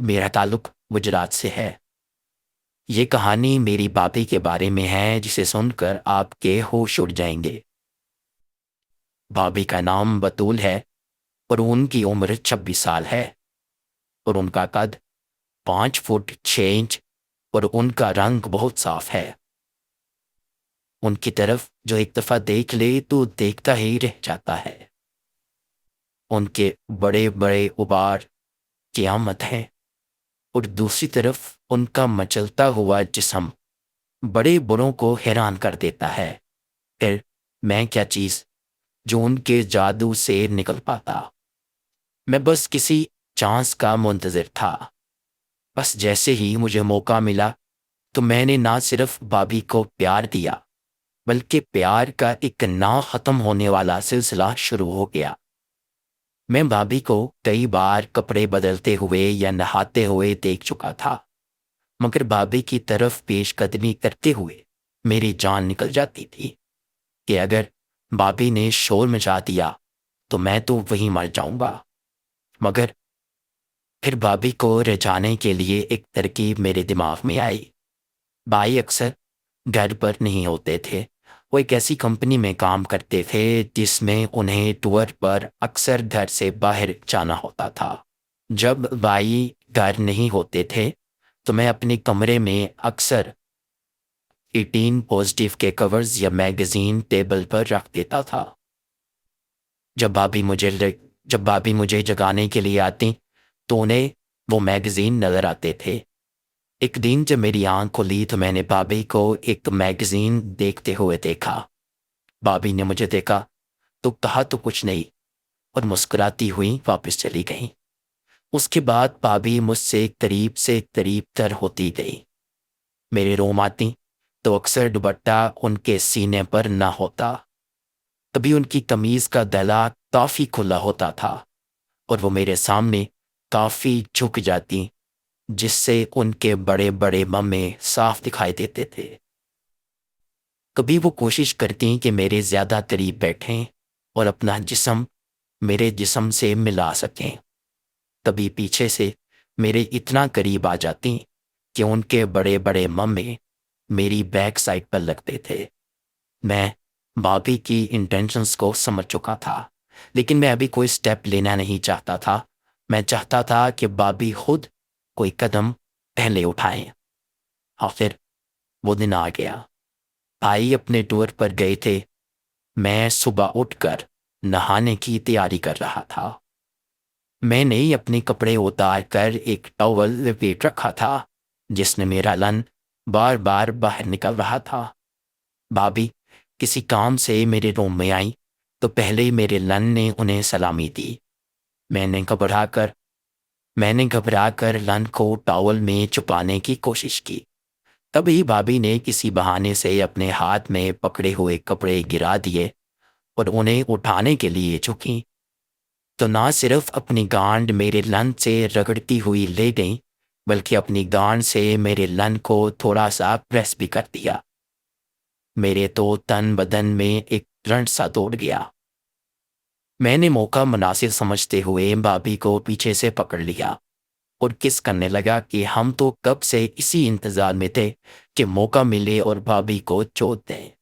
میرا تعلق گجرات سے ہے۔ یہ کہانی میری بابی کے بارے میں ہے جسے سن کر آپ کے ہوش اڑ جائیں گے۔ بابی کا نام بطول ہے اور ان کی عمر 26 سال ہے، اور ان کا قد 5 فٹ 6 انچ، اور ان کا رنگ بہت صاف ہے۔ ان کی طرف جو ایک دفعہ دیکھ لے تو دیکھتا ہی رہ جاتا ہے۔ ان کے بڑے بڑے ابار قیامت ہیں، اور دوسری طرف ان کا مچلتا ہوا جسم بڑے بڑوں کو حیران کر دیتا ہے۔ پھر میں کیا چیز جو ان کے جادو سے نکل پاتا؟ میں بس کسی چانس کا منتظر تھا۔ بس جیسے ہی مجھے موقع ملا تو میں نے نہ صرف بابی کو پیار دیا، بلکہ پیار کا ایک نہ ختم ہونے والا سلسلہ شروع ہو گیا۔ میں بابی کو کئی بار کپڑے بدلتے ہوئے یا نہاتے ہوئے دیکھ چکا تھا، مگر بابی کی طرف پیش قدمی کرتے ہوئے میری جان نکل جاتی تھی کہ اگر بابی نے شور مچا دیا تو میں تو وہیں مر جاؤں گا۔ مگر پھر بابی کو رجانے کے لیے ایک ترکیب میرے دماغ میں آئی۔ بھائی اکثر گھر پر نہیں ہوتے تھے، وہ ایک ایسی کمپنی میں کام کرتے تھے جس میں انہیں ٹور پر اکثر گھر سے باہر جانا ہوتا تھا۔ جب بھائی گھر نہیں ہوتے تھے تو میں اپنے کمرے میں اکثر 18 پازیٹیو کے کورز یا میگزین ٹیبل پر رکھ دیتا تھا۔ جب بابی مجھے جگانے کے لیے آتی تو انہیں وہ میگزین نظر آتے تھے۔ ایک دن جب میری آنکھ کھلی تو میں نے بابی کو ایک میگزین دیکھتے ہوئے دیکھا۔ بابی نے مجھے دیکھا تو کہا تو کچھ نہیں، اور مسکراتی ہوئی واپس چلی گئی۔ اس کے بعد بابی مجھ سے قریب تر ہوتی گئی۔ میرے روم آتی تو اکثر دوپٹہ ان کے سینے پر نہ ہوتا، کبھی ان کی قمیض کا دلا کافی کھلا ہوتا تھا اور وہ میرے سامنے کافی جھک جاتی، جس سے ان کے بڑے بڑے ممے صاف دکھائی دیتے تھے۔ کبھی وہ کوشش کرتی کہ میرے زیادہ قریب بیٹھیں اور اپنا جسم میرے جسم سے ملا سکیں، کبھی پیچھے سے میرے اتنا قریب آ جاتی کہ ان کے بڑے بڑے ممے میری بیک سائڈ پر لگتے تھے۔ میں بابی کی انٹینشنز کو سمجھ چکا تھا، لیکن میں ابھی کوئی سٹیپ لینا نہیں چاہتا تھا۔ میں چاہتا تھا کہ بابی خود کوئی قدم پہلے اٹھائیں۔ آخر وہ دن آ گیا۔ بھائی اپنے ٹور پر گئے تھے۔ میں صبح اٹھ کر نہانے کی تیاری کر رہا تھا۔ میں نے اپنے کپڑے اتار کر ایک ٹاول لپیٹ رکھا تھا جس نے میرا لن بار بار باہر نکل رہا تھا۔ بابی کسی کام سے میرے روم میں آئی تو پہلے میرے لن نے انہیں سلامی دی۔ میں نے گھبرا کر لن کو ٹاول میں چھپانے کی کوشش کی۔ تبھی بابی نے کسی بہانے سے اپنے ہاتھ میں پکڑے ہوئے کپڑے گرا دیے اور انہیں اٹھانے کے لیے جھکی تو نہ صرف اپنی گانڈ میرے لن سے رگڑتی ہوئی لے گئیں، بلکہ اپنی گانڈ سے میرے لن کو تھوڑا سا پریس بھی کر دیا۔ میرے تو تن بدن میں ایک کرنٹ سا دوڑ گیا۔ میں نے موقع مناسب سمجھتے ہوئے بابی کو پیچھے سے پکڑ لیا اور کس کرنے لگا کہ ہم تو کب سے اسی انتظار میں تھے کہ موقع ملے اور بابی کو چوٹ دیں۔